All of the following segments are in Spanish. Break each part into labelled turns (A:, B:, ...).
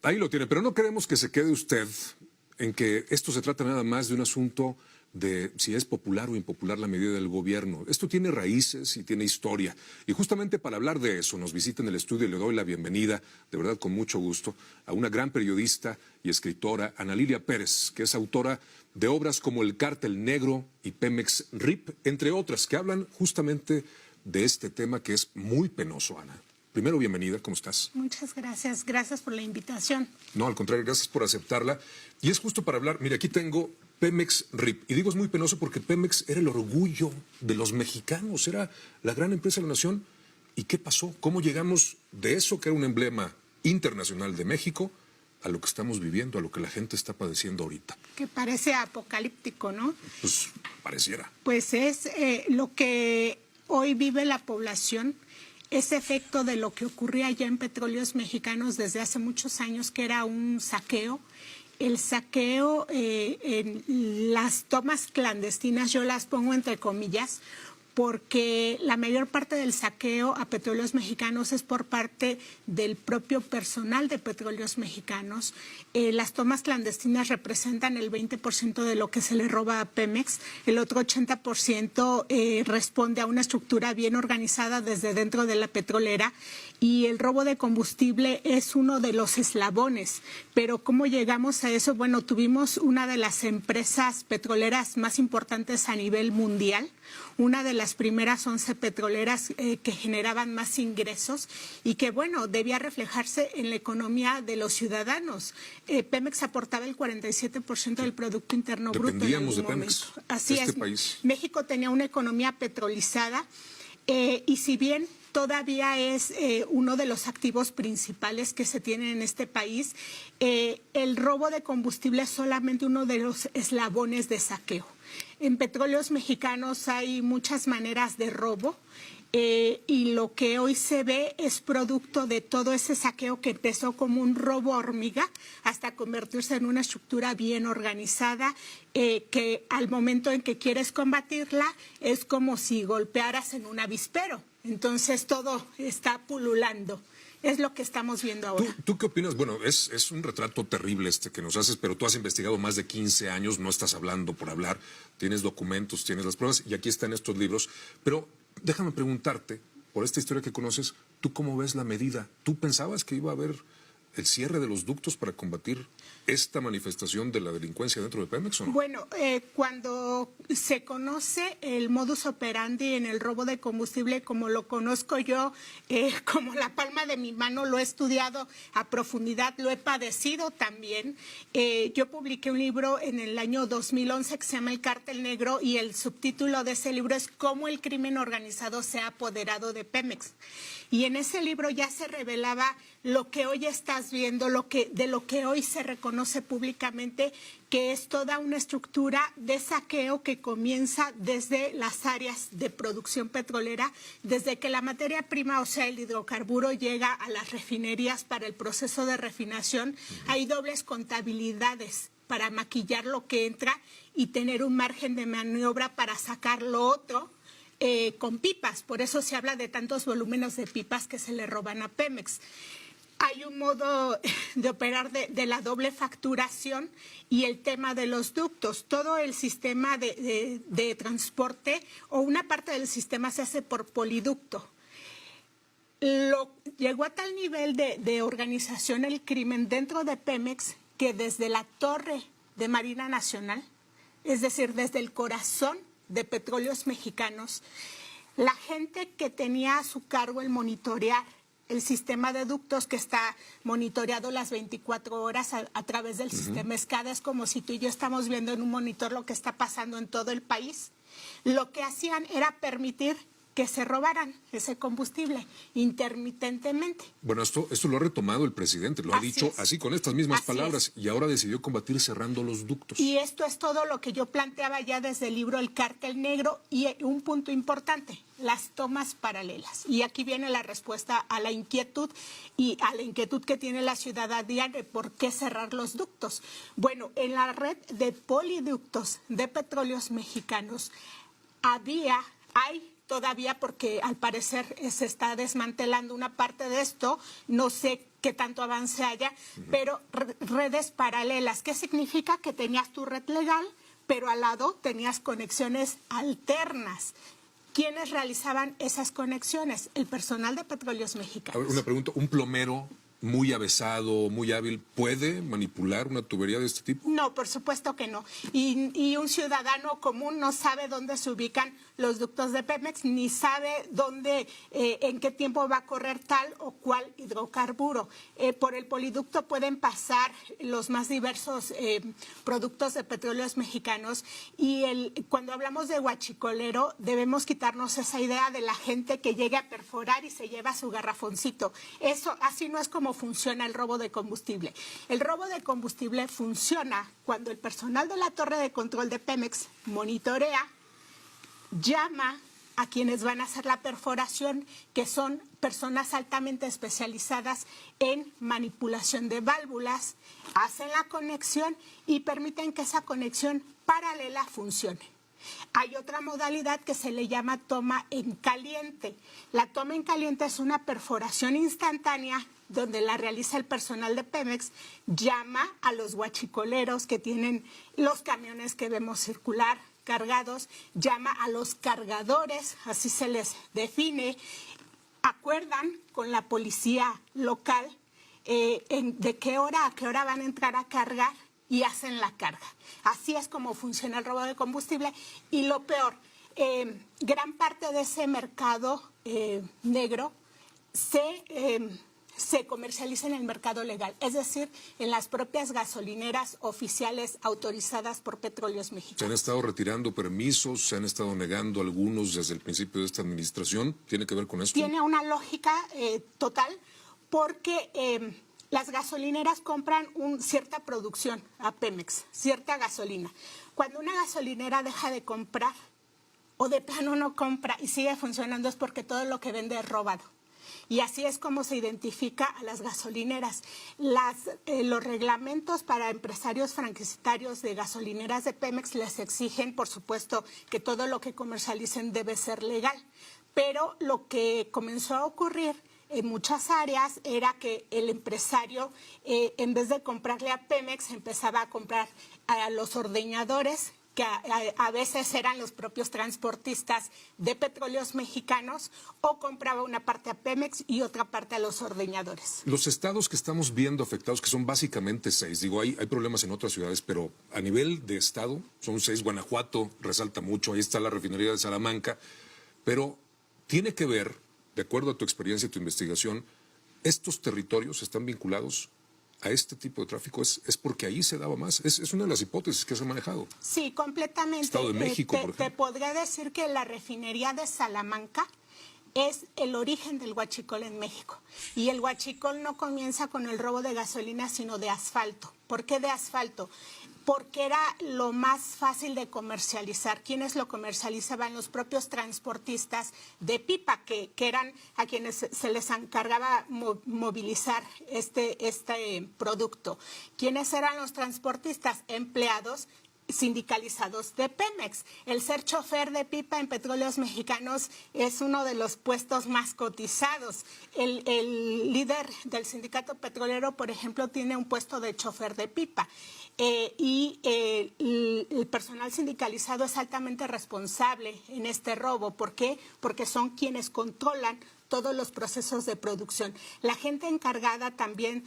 A: Ahí lo tiene, pero no queremos que se quede usted en que esto se trata nada más de un asunto de si es popular o impopular la medida del gobierno. Esto tiene raíces y tiene historia. Y justamente para hablar de eso nos visita en el estudio y le doy la bienvenida, de verdad con mucho gusto, a una gran periodista y escritora, Ana Lilia Pérez, que es autora de obras como El Cártel Negro y Pemex RIP, entre otras, que hablan justamente de este tema que es muy penoso, Ana. Primero, bienvenida, ¿cómo estás?
B: Muchas gracias, gracias por la invitación.
A: No, al contrario, gracias por aceptarla. Y es justo para hablar, mira, aquí tengo Pemex RIP. Y digo es muy penoso porque Pemex era el orgullo de los mexicanos, era la gran empresa de la nación. ¿Y qué pasó? ¿Cómo llegamos de eso, que era un emblema internacional de México, a lo que estamos viviendo, a lo que la gente está padeciendo ahorita?
B: Que parece apocalíptico, ¿no?
A: Pues pareciera.
B: Pues es lo que hoy vive la población. Es efecto de lo que ocurría ya en Petróleos Mexicanos desde hace muchos años, que era un saqueo. El saqueo en las tomas clandestinas, yo las pongo entre comillas, porque la mayor parte del saqueo a Petróleos Mexicanos es por parte del propio personal de Petróleos Mexicanos. Las tomas clandestinas representan el 20% de lo que se le roba a Pemex, el otro 80% responde a una estructura bien organizada desde dentro de la petrolera, y el robo de combustible es uno de los eslabones. Pero ¿cómo llegamos a eso? Bueno, tuvimos una de las empresas petroleras más importantes a nivel mundial, una de las primeras 11 petroleras que generaban más ingresos y que, bueno, debía reflejarse en la economía de los ciudadanos. Pemex aportaba el 47% del Producto Interno Bruto.
A: Dependíamos de Pemex.
B: Así es.
A: País.
B: México tenía una economía petrolizada y si bien todavía es uno de los activos principales que se tienen en este país, el robo de combustible es solamente uno de los eslabones de saqueo. En Petróleos Mexicanos hay muchas maneras de robo y lo que hoy se ve es producto de todo ese saqueo que empezó como un robo hormiga hasta convertirse en una estructura bien organizada que al momento en que quieres combatirla es como si golpearas en un avispero. Entonces todo está pululando. Es lo que estamos viendo ahora.
A: ¿Tú qué opinas? Bueno, es un retrato terrible este que nos haces, pero tú has investigado más de 15 años, no estás hablando por hablar, tienes documentos, tienes las pruebas y aquí están estos libros. Pero déjame preguntarte, por esta historia que conoces, ¿tú cómo ves la medida? ¿Tú pensabas que iba a haber el cierre de los ductos para combatir esta manifestación de la delincuencia dentro de Pemex o no?
B: Bueno, cuando se conoce el modus operandi en el robo de combustible, como lo conozco yo, como la palma de mi mano, lo he estudiado a profundidad, lo he padecido también. Yo publiqué un libro en el año 2011 que se llama El Cártel Negro y el subtítulo de ese libro es Cómo el crimen organizado se ha apoderado de Pemex. Y en ese libro ya se revelaba lo que hoy estás viendo, de lo que hoy se reconoce públicamente, que es toda una estructura de saqueo que comienza desde las áreas de producción petrolera, desde que la materia prima, o sea, el hidrocarburo, llega a las refinerías para el proceso de refinación. Hay dobles contabilidades para maquillar lo que entra y tener un margen de maniobra para sacar lo otro. Con pipas, por eso se habla de tantos volúmenes de pipas que se le roban a Pemex. Hay un modo de operar de la doble facturación y el tema de los ductos. Todo el sistema de transporte o una parte del sistema se hace por poliducto. Llegó a tal nivel de organización el crimen dentro de Pemex que desde la torre de Marina Nacional, es decir, desde el corazón de Petróleos Mexicanos, la gente que tenía a su cargo el monitorear el sistema de ductos, que está monitoreado las 24 horas a través del sistema SCADA, es como si tú y yo estamos viendo en un monitor lo que está pasando en todo el país. Lo que hacían era permitir que se robaran ese combustible intermitentemente.
A: Bueno, esto lo ha retomado el presidente, lo ha dicho así con estas mismas palabras y ahora decidió combatir cerrando los ductos.
B: Y esto es todo lo que yo planteaba ya desde el libro El Cártel Negro y un punto importante, las tomas paralelas. Y aquí viene la respuesta a la inquietud y a la inquietud que tiene la ciudadanía de por qué cerrar los ductos. Bueno, en la red de poliductos de Petróleos Mexicanos hay todavía porque al parecer se está desmantelando una parte de esto, no sé qué tanto avance haya, pero redes paralelas. ¿Qué significa? Que tenías tu red legal, pero al lado tenías conexiones alternas. ¿Quiénes realizaban esas conexiones? El personal de Petróleos Mexicanos.
A: A ver, una pregunta, ¿un plomero muy avesado, muy hábil, puede manipular una tubería de este tipo?
B: No, por supuesto que no. Y un ciudadano común no sabe dónde se ubican los ductos de Pemex, ni sabe dónde, en qué tiempo va a correr tal o cual hidrocarburo. Por el poliducto pueden pasar los más diversos productos de Petróleos Mexicanos y cuando hablamos de huachicolero debemos quitarnos esa idea de la gente que llegue a perforar y se lleva su garrafoncito. Eso así no es como funciona el robo de combustible. El robo de combustible funciona cuando el personal de la torre de control de Pemex monitorea, llama a quienes van a hacer la perforación, que son personas altamente especializadas en manipulación de válvulas, hacen la conexión y permiten que esa conexión paralela funcione. Hay otra modalidad que se le llama toma en caliente. La toma en caliente es una perforación instantánea donde la realiza el personal de Pemex, llama a los huachicoleros que tienen los camiones que vemos circular cargados, llama a los cargadores, así se les define, acuerdan con la policía local de qué hora a qué hora van a entrar a cargar y hacen la carga. Así es como funciona el robo de combustible y lo peor, gran parte de ese mercado negro se comercializa en el mercado legal, es decir, en las propias gasolineras oficiales autorizadas por Petróleos Mexicanos.
A: ¿Se han estado retirando permisos? ¿Se han estado negando algunos desde el principio de esta administración? ¿Tiene que ver con esto?
B: Tiene una lógica total porque las gasolineras compran cierta producción a Pemex, cierta gasolina. Cuando una gasolinera deja de comprar o de plano no compra y sigue funcionando es porque todo lo que vende es robado. Y así es como se identifica a las gasolineras. Los reglamentos para empresarios franquiciatarios de gasolineras de Pemex les exigen, por supuesto, que todo lo que comercialicen debe ser legal. Pero lo que comenzó a ocurrir en muchas áreas era que el empresario, en vez de comprarle a Pemex, empezaba a comprar a los ordeñadores, que a veces eran los propios transportistas de Petróleos Mexicanos, o compraba una parte a Pemex y otra parte a los ordeñadores.
A: Los estados que estamos viendo afectados, que son básicamente 6, digo, hay problemas en otras ciudades, pero a nivel de estado son 6. Guanajuato resalta mucho, ahí está la refinería de Salamanca, pero tiene que ver, de acuerdo a tu experiencia y tu investigación, ¿estos territorios están vinculados a este tipo de tráfico? ¿Es porque ahí se daba más? Es una de las hipótesis que se ha manejado.
B: Sí, completamente.
A: Estado de México, por ejemplo.
B: Te podría decir que la refinería de Salamanca es el origen del huachicol en México. Y el huachicol no comienza con el robo de gasolina, sino de asfalto. ¿Por qué de asfalto? Porque era lo más fácil de comercializar. ¿Quiénes lo comercializaban? Los propios transportistas de pipa, que eran a quienes se les encargaba movilizar este producto. ¿Quiénes eran los transportistas? Empleados sindicalizados de Pemex. El ser chofer de pipa en Petróleos Mexicanos es uno de los puestos más cotizados. El líder del sindicato petrolero, por ejemplo, tiene un puesto de chofer de pipa. El personal sindicalizado es altamente responsable en este robo. ¿Por qué? Porque son quienes controlan todos los procesos de producción. La gente encargada también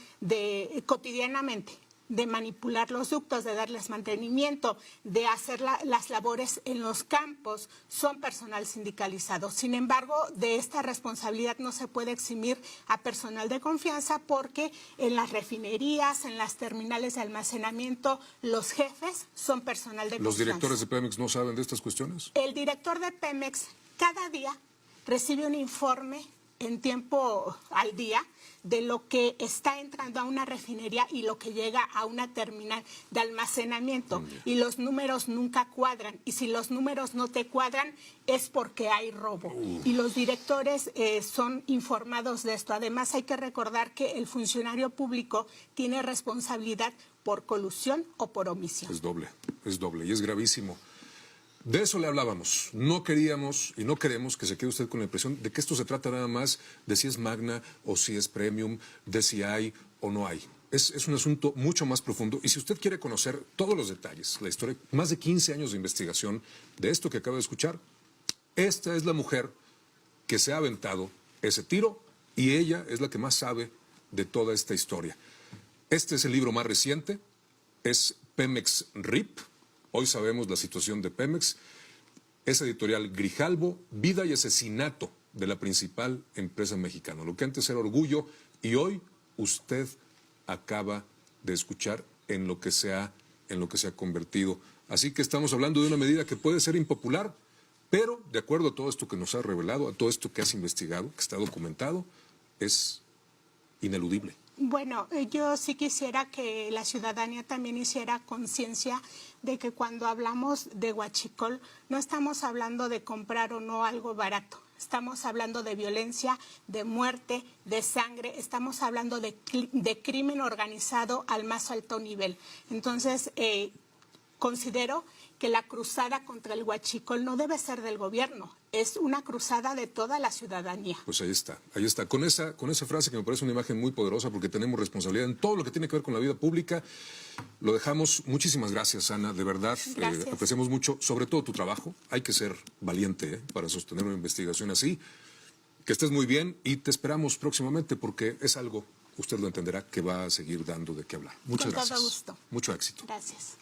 B: cotidianamente de manipular los ductos, de darles mantenimiento, de hacer las labores en los campos, son personal sindicalizado. Sin embargo, de esta responsabilidad no se puede eximir a personal de confianza porque en las refinerías, en las terminales de almacenamiento, los jefes son personal de confianza.
A: ¿Los directores de Pemex no saben de estas cuestiones?
B: El director de Pemex cada día recibe un informe en tiempo al día de lo que está entrando a una refinería y lo que llega a una terminal de almacenamiento. Y los números nunca cuadran. Y si los números no te cuadran es porque hay robo. Y los directores son informados de esto. Además, hay que recordar que el funcionario público tiene responsabilidad por colusión o por omisión.
A: Es doble y es gravísimo. De eso le hablábamos. No queríamos y no queremos que se quede usted con la impresión de que esto se trata nada más de si es magna o si es premium, de si hay o no hay. Es un asunto mucho más profundo. Y si usted quiere conocer todos los detalles, la historia, más de 15 años de investigación de esto que acaba de escuchar, esta es la mujer que se ha aventado ese tiro y ella es la que más sabe de toda esta historia. Este es el libro más reciente, es Pemex RIP. Hoy sabemos la situación de Pemex. Es editorial Grijalbo, Vida y asesinato de la principal empresa mexicana. Lo que antes era orgullo y hoy usted acaba de escuchar en lo que se ha convertido. Así que estamos hablando de una medida que puede ser impopular, pero de acuerdo a todo esto que nos ha revelado, a todo esto que has investigado, que está documentado, es ineludible.
B: Bueno, yo sí quisiera que la ciudadanía también hiciera conciencia de que cuando hablamos de huachicol no estamos hablando de comprar o no algo barato. Estamos hablando de violencia, de muerte, de sangre, estamos hablando de crimen organizado al más alto nivel. Entonces, considero que la cruzada contra el huachicol no debe ser del gobierno, es una cruzada de toda la ciudadanía.
A: Pues ahí está. Con esa frase que me parece una imagen muy poderosa porque tenemos responsabilidad en todo lo que tiene que ver con la vida pública. Lo dejamos. Muchísimas gracias, Ana, de verdad. Apreciamos mucho, sobre todo tu trabajo. Hay que ser valiente para sostener una investigación así. Que estés muy bien y te esperamos próximamente porque es algo, usted lo entenderá, que va a seguir dando de qué hablar. Muchas gracias.
B: Con todo gusto.
A: Mucho éxito.
B: Gracias.